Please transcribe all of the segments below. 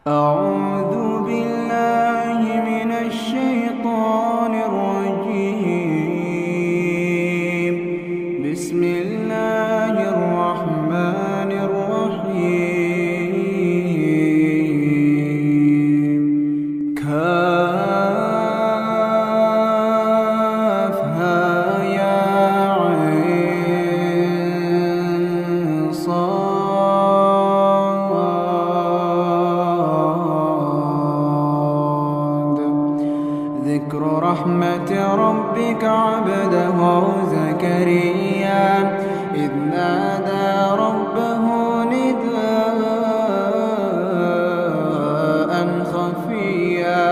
أعوذ بالله من الشيطان الرجيم. بسم الله الرحمن الرحيم. كافها يا عين صاد. ذكر رحمة ربك عبده زكريا إذ نادى ربه نداء خفيا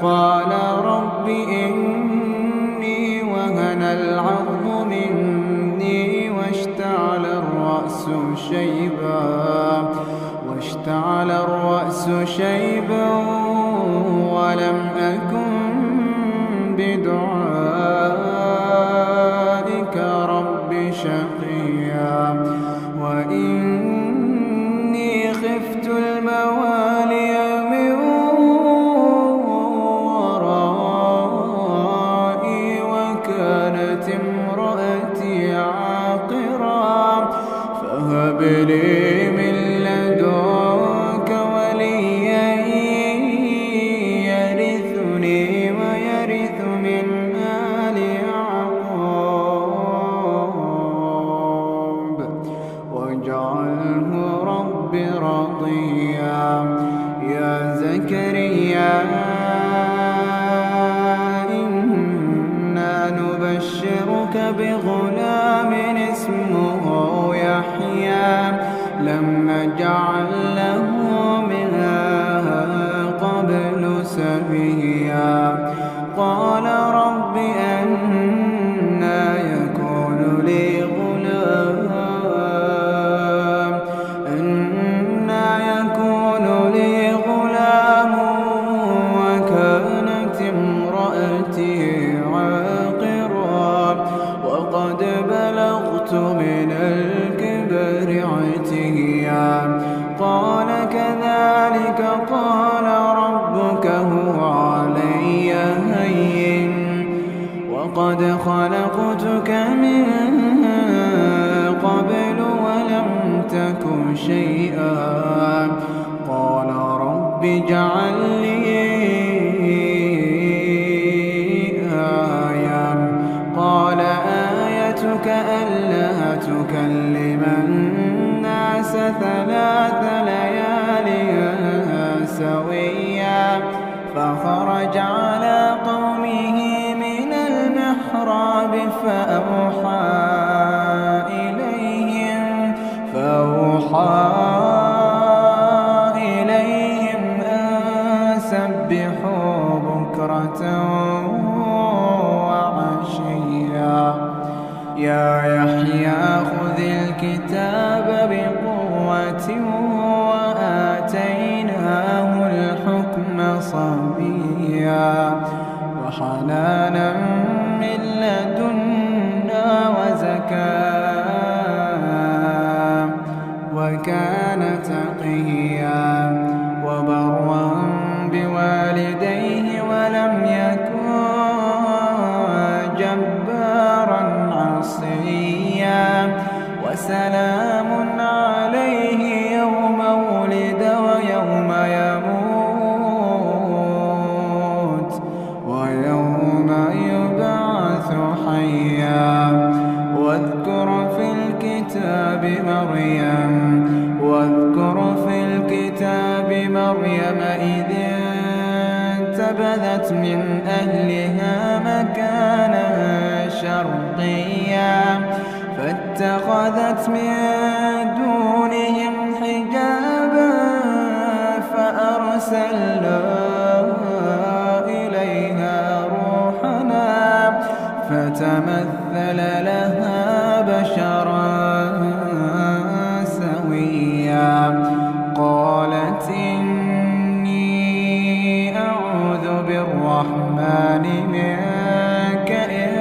قال رب إني وهن العظم مني واشتعل الرأس شيبا ولم أكن بدعائك رب شقيا وإني خفت الموالي من ورائي وكانت امرأتي عاقرا فهب لي من لدنك وليا يرثني ويرث من آل يعقوب واجعله رب رضيا. يا زكريا إنا نبشرك بغلام اسمه يحيى لم نجعل له من قبل سميا قال رب أنى يكون لي غلام وكانت امرأتي عاقرا وقد بلغت من الكبر عتيا قال كذلك قال ربك هو علي هين وقد خلقتك من قبل ولم تك شيئا قال رب اجعل لي آية قال آيتك ألا تكلم الناس 3 ليال سويا فخرج على قومه من المحراب فأوحى إليهم أن سبحوا بكرة وعشيا. يا يحيى خذ الكتاب بقوة وآتيناه الحكم صبيا وحنانا من لدنا وزكاة وكان تقيا وبرا بوالديه ولم يكن جبارا عصيا وسلام عليه يوم ولد ويوم يموت ويوم يبعث حيا. واذكر في الكتاب مريم إذ انتبذت من أهلها مكانا شرقيا فاتخذت من دونهم حجابا فأرسلنا إليها روحنا فتمثل لها بشرا سويا قالت إني أعوذ بالرحمن منك إن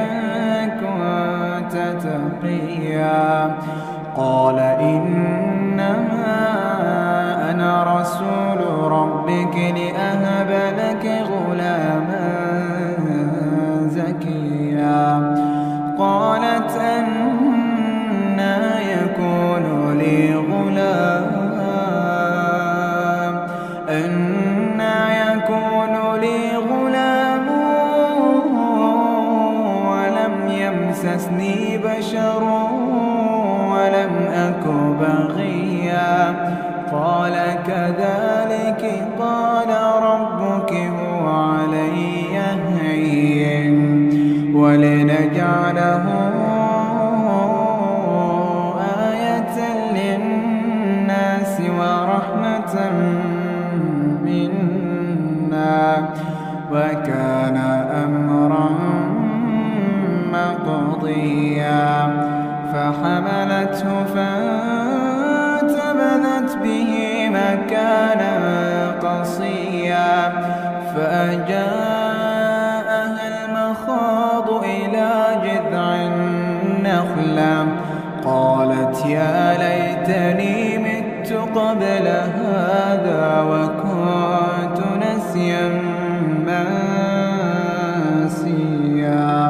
كنت تقيا قال إنما أنا رسول ربك لأهب لك غلاما زكيا قالت أنى يكون لي غلام ولم يمسسني بشر ولم أك بغيا قال كذلك قال ربك هو علي هين ولنجعله آية للناس ورحمة منا وكان أمرا مقضيا فحملته فانتبذت به مكانا قصيا فأجاءها المخاض إلى جذع النخلة قالت يا ليتني مت قبل هذا وكنت نسيا منسيا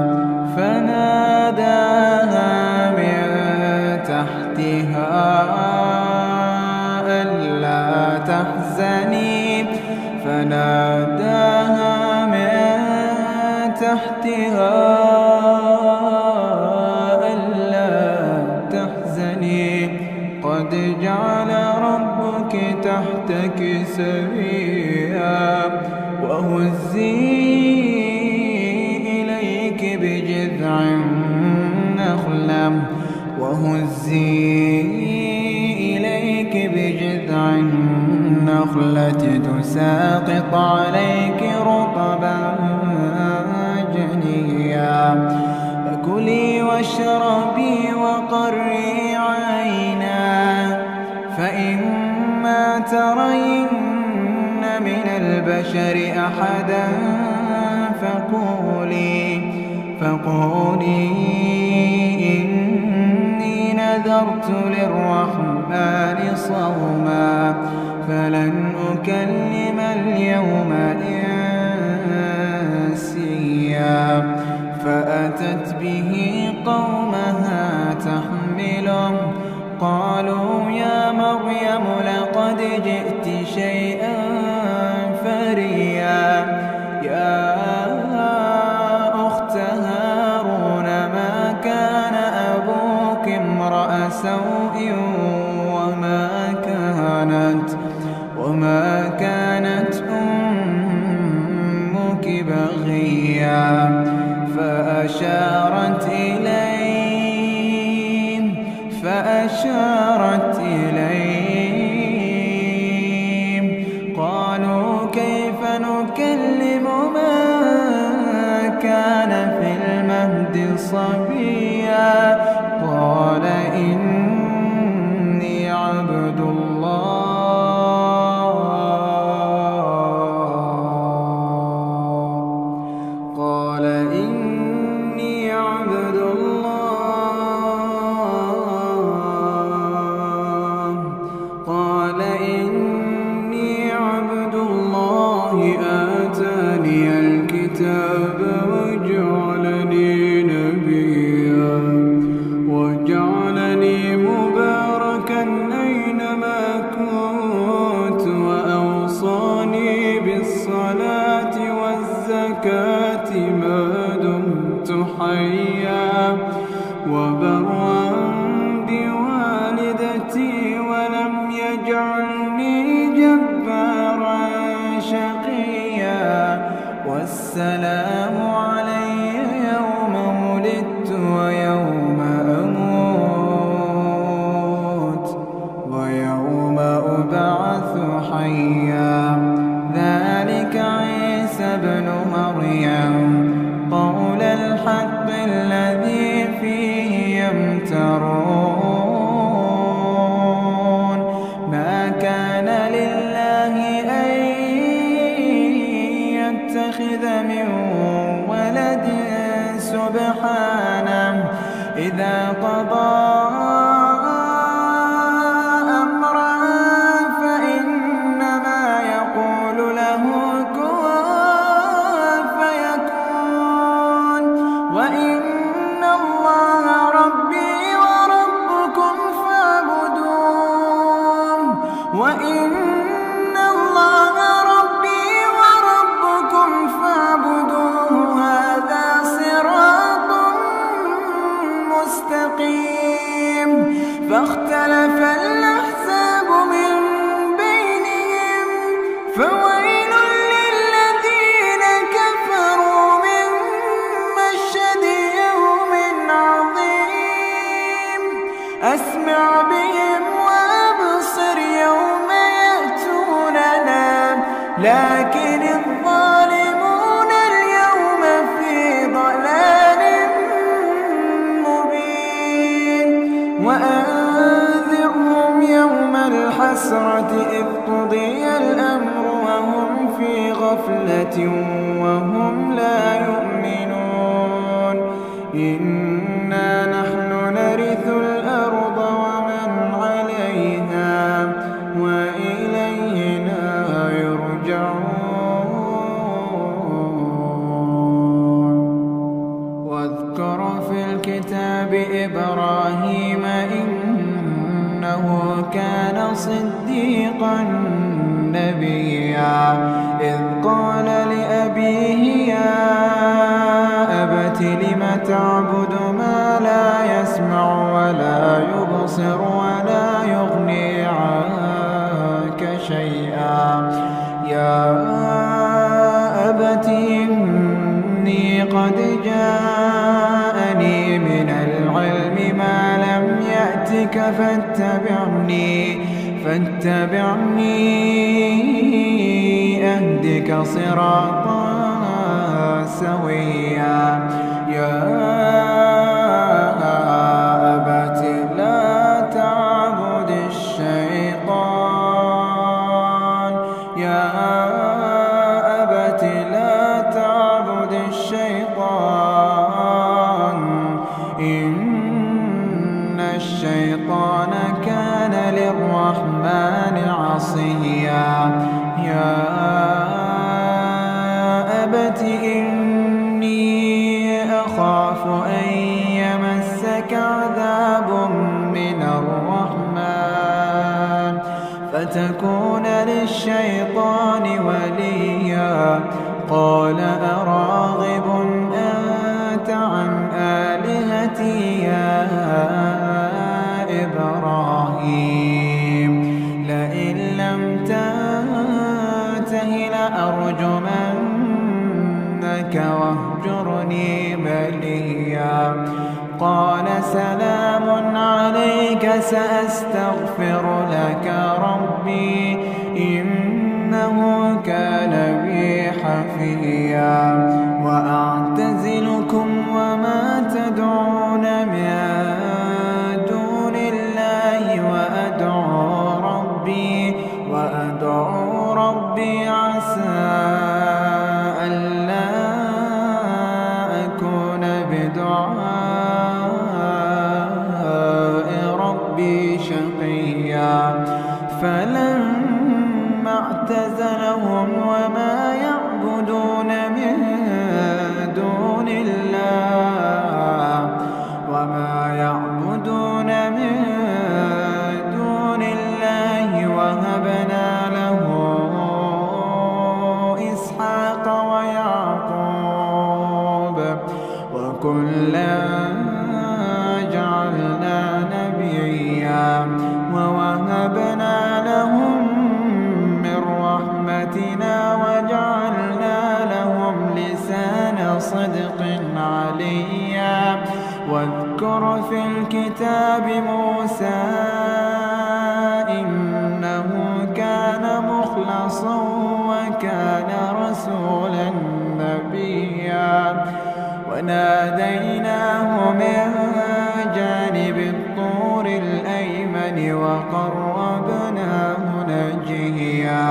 فناداها من تحتها ألا تحزني قد جعل ربك تحتك سريا وهزي إليك بجذع النخلة تساقط عليك رطبا جنيا فكلي واشربي وقري عينا فإما ترين من البشر أحدا فقولي إني نذرت للرحمن صوما فلن أكلم اليوم إنسيا فأتت به قومها تحمله قالوا يا مريم لقد جئت شيئا فريا يا أخت هارون ما كان أبوك امرأ سوء وما كانت أمك بغيا فأشارت إليهم قالوا كيف نكلم من كان في المهد صبيا قال إني عبد الله آتاني الكتاب وجعلني نبيا وجعلني مباركا أينما كنت وأوصاني بالصلاة والزكاة ما دمت حيا وبرا بوالدتي ولم يجعلني جبارا شقيا والسلام علي يوم ولدت ويوم أموت ويوم أبعث حيا ذلك عيسى ابن مريم قول الحق الذي فيه يمترون ما كان لله أن يتخذ من ولد سبحانه إذا قضى أمرا فإنما يقول فويل للذين كفروا من مشهد يوم عظيم أسمع بهم وأبصر يوم يأتوننا لكن الظالمون اليوم في ضلال مبين وأنذرهم يوم الحسرة إذ قضي الأمر وهم في غفلة وهم لا يؤمنون إنا نحن نرث الأرض ومن عليها وإلينا يرجعون واذكر في الكتاب إبراهيم إنه كان صديقا نبيا إذ قال لأبيه يا أبت لم تعبد ما لا يسمع ولا يبصر ولا يغني عنك شيئا يا أبت إني قد جاءني من العلم ما لم يأتك فاتبعني أهدك صراطا سويا يا أبت لا تعبد الشيطان يا أبت لا تعبد الشيطان إن الشيطان كان للرحمن عصيا يا أبت إني أخاف أن يمسك عذاب من الرحمن فتكون للشيطان وليا قال أراغب أنت عن آلهتي يا إبراهيم لئن لم تنته لأرجمنك واهجرني مليا قال سلام عليك سأستغفر لك ربي إنه كان بي حفيا وأعتزلكم وما تدعون من دون الله وأدعو ربي عسى ألا أكون بدعاء ربي شقيا فلما اعتزلهم وما يعبدون من دون الله وهبنا له إسحاق ويعقوب وكلا جعلنا نبيا ووهبنا لهم من رحمتنا وجعلنا لهم لسان صدق عليا واذكر في الكتاب موسى إنه كان مخلصا وكان رسولا نبيا وناديناه من جانب الطور الأيمن وقربناه نجيا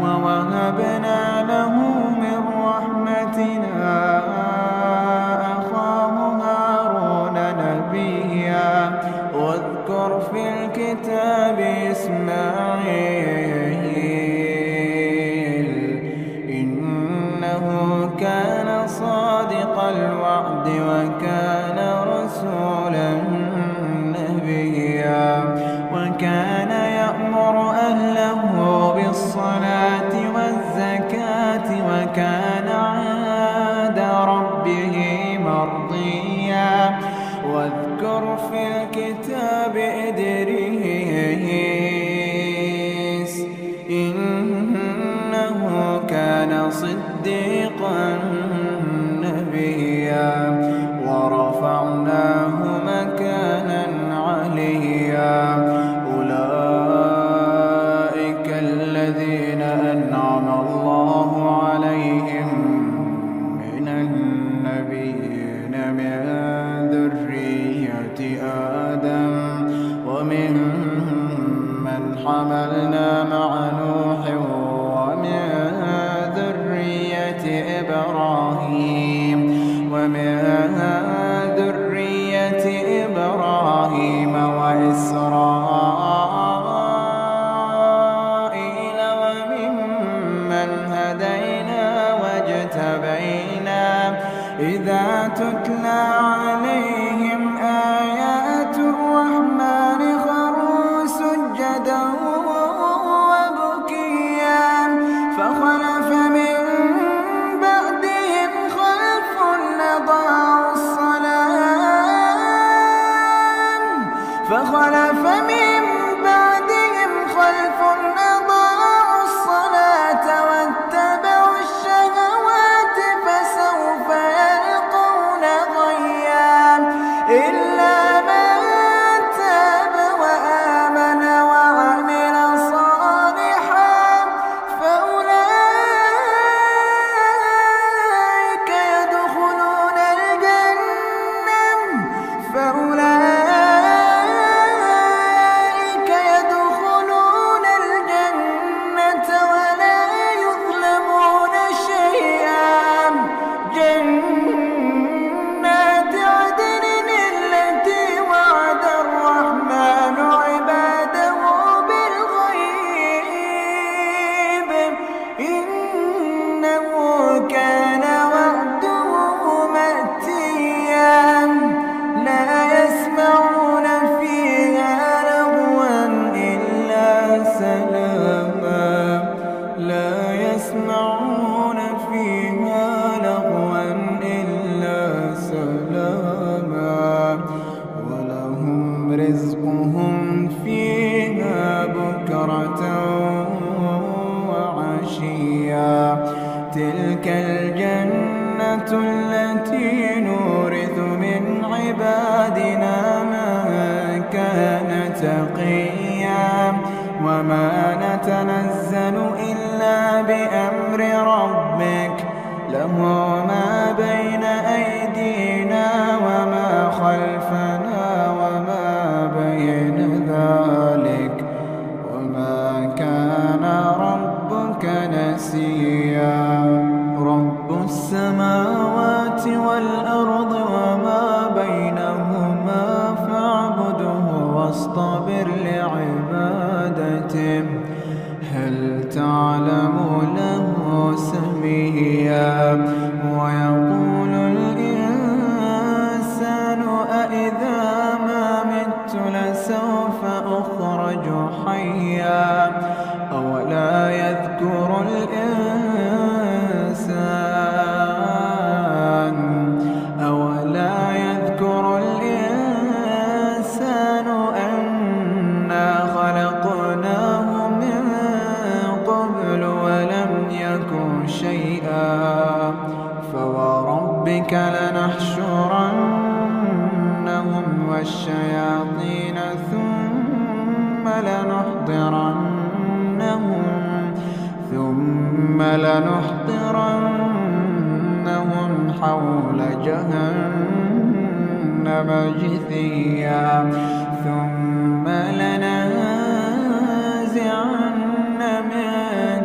ووهبنا له من رحمتنا أخاه هارون نبيا واذكر في الكتاب إسماعيل إنه كان صادق الوعد وكان رسولا نبيا وكان يأمر أهله بالصلاة والزكاة وكان عند ربه مرضيا واذكر في الكتاب إدريس إنه صديقا نبيا ورفعناه مكانا عليا أولئك الذين أنعم الله عليهم من النبيين من ذرية آدم وممن حملنا مع نوح ومن ذرية إبراهيم وإسرائيل وممن هدينا واجتبينا إذا تتلى عليهم آيات الرحمن خروا سجدا وبكيا فخلف من بعدهم خلف أضاعوا الصلاة واتبعوا الشهوات فسوف يلقون غيا إلا من تاب وآمن وعمل صالحا فأولئك يدخلون الجنة ولا يظلمون شيئا جنات عدن التي وعد الرحمن عباده بالغيب إنه كان وعده مأتيا لا يسمعون فيها لغوا إلا سلاما ولهم رزقهم فيها بكرة وعشيا تلك الجنة التي نورث من عبادنا من كان تقيا وما نتنزل إلا بأمر ربك له ما بين أيدينا وما خلفنا وما بين ذلك وما كان ربك نسيا رب السماوات والأرض وما بينهما فاعبده واصطبر لعبادته هل تعلم له سميا ويقول الإنسان أإذا ما مت لسوف أخرج حيا أولا يذكر الإنسان أنا خلقناه من قبل ولم يك شيئا فوربك لنحشرنهم والشياطين ثم لنحضرنهم حول جهنم جثيا ثم لننزعن من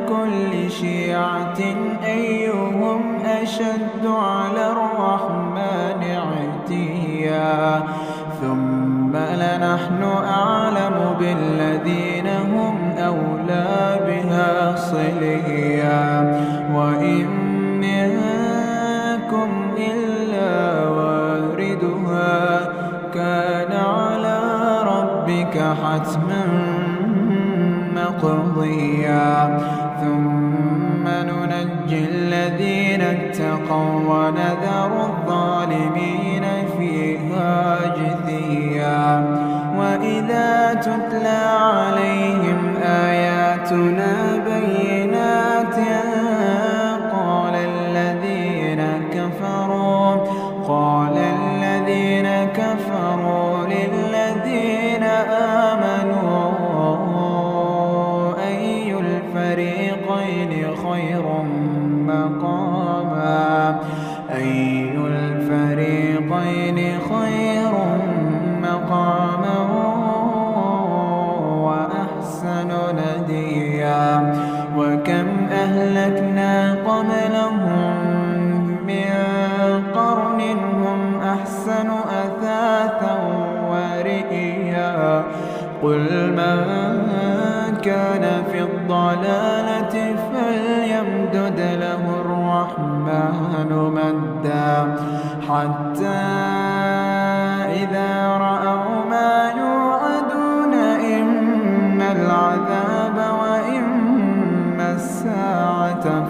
كل شيعة أيهم أشد على الرحمن عتيا ثم لنحن أعلم بالذين هم أولى بها صليا وإن منكم إلا واردها كان على ربك حتما مقضيا ثم ننجي الذين اتقوا ونذر الظالمين فيها جثيا وإذا تتلى عليهم آياتنا بينات قال خير مقاما أي الفريقين خير مقاما وأحسن نديا وكم أهلكنا قبلهم من قرن هم أحسن أثاثا ورئيا قل من كان في الضلالة فليمدد له الرحمن مدا حتى إذا رأوا ما يوعدون إما العذاب وإما الساعة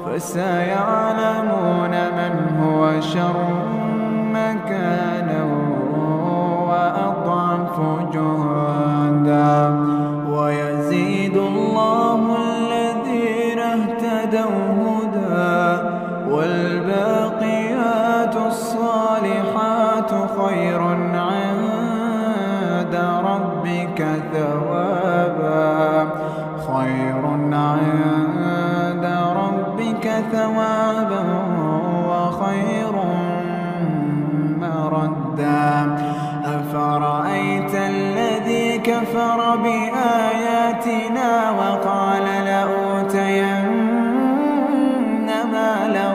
فسيعلمون من هو شر مكانا وأضعف جهدا ويزيد الله الذين اهتدوا هدى والباقيات الصالحات خير عند ربك ثوابا وخير مردا أفرأيت الذي كفر بآياتنا وقال لأوتين مالا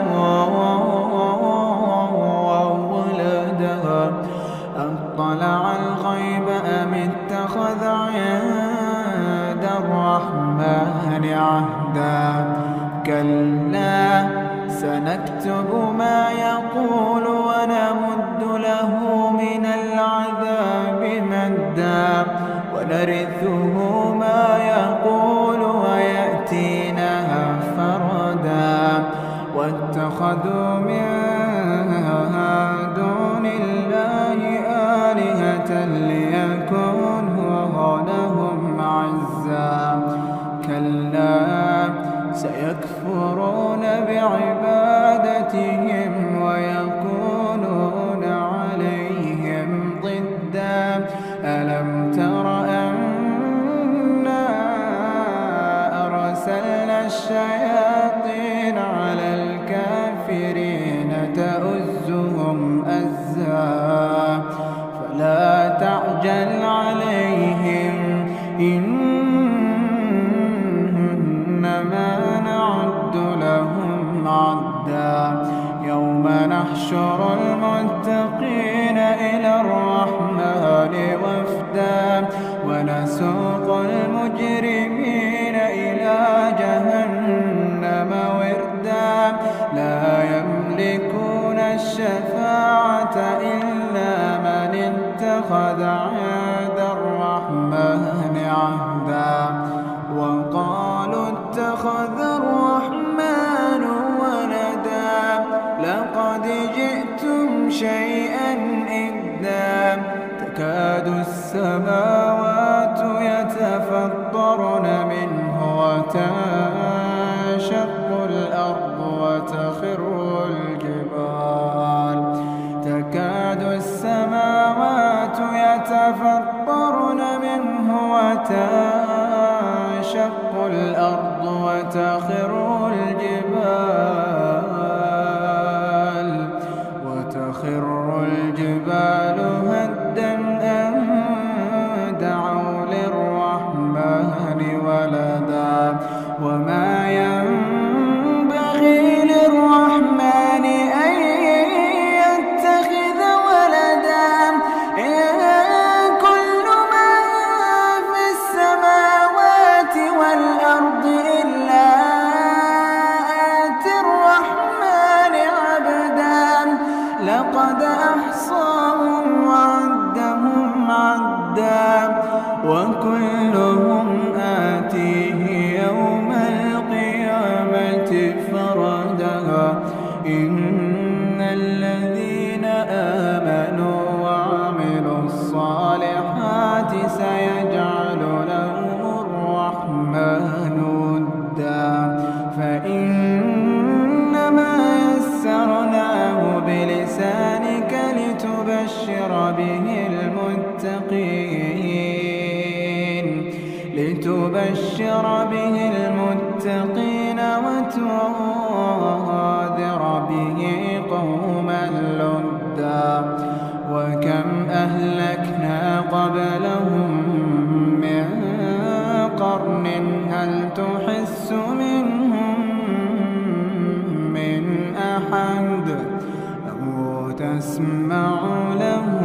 وولدا أطلع الغيب أم اتخذ عند الرحمن عهدا كلا سنكتب ما يقول ونمد له من العذاب مدا ونرثه ما يقول ويأتينا فردا واتخذوا من دون الله آلهة ليكونوا لهم عزا كلا سيكفرون بعبادتهم ويكونون عليهم ضدا ألم تر أنا أرسلنا الشياطين على الكافرين تؤزهم أزا فلا تعجل عليهم إنما نعد لهم عدا يوم نحشر المتقين إلى الرحمن وفدا ونسوق المجرمين إلى جهنم وردا لا يملكون الشفاعة إلا من اتخذ عند الرحمن عهدا وقالوا اتخذ الرحمن ولدا لقد جئتم شيئا إدا تكاد السماوات يتفطرن منه وتنشق الأرض وتخر الجبال تكاد السماوات يتفطرن منه وتنشق الأرض وتخر الجبال هدا أن دعوا للرحمن ولدا وما ينبغي للرحمن أن يتخذ ولدا إن كل من في السماوات والأرض إلا آتي الرحمن عبدا لقد أحصاهم وعدهم عدا وكلهم آتيه يوم القيامة وتبشر به المتقين وتنذر به قوما لدا وكم أهلكنا قبلهم من قرن هل تحس منهم من أحد أو تسمع له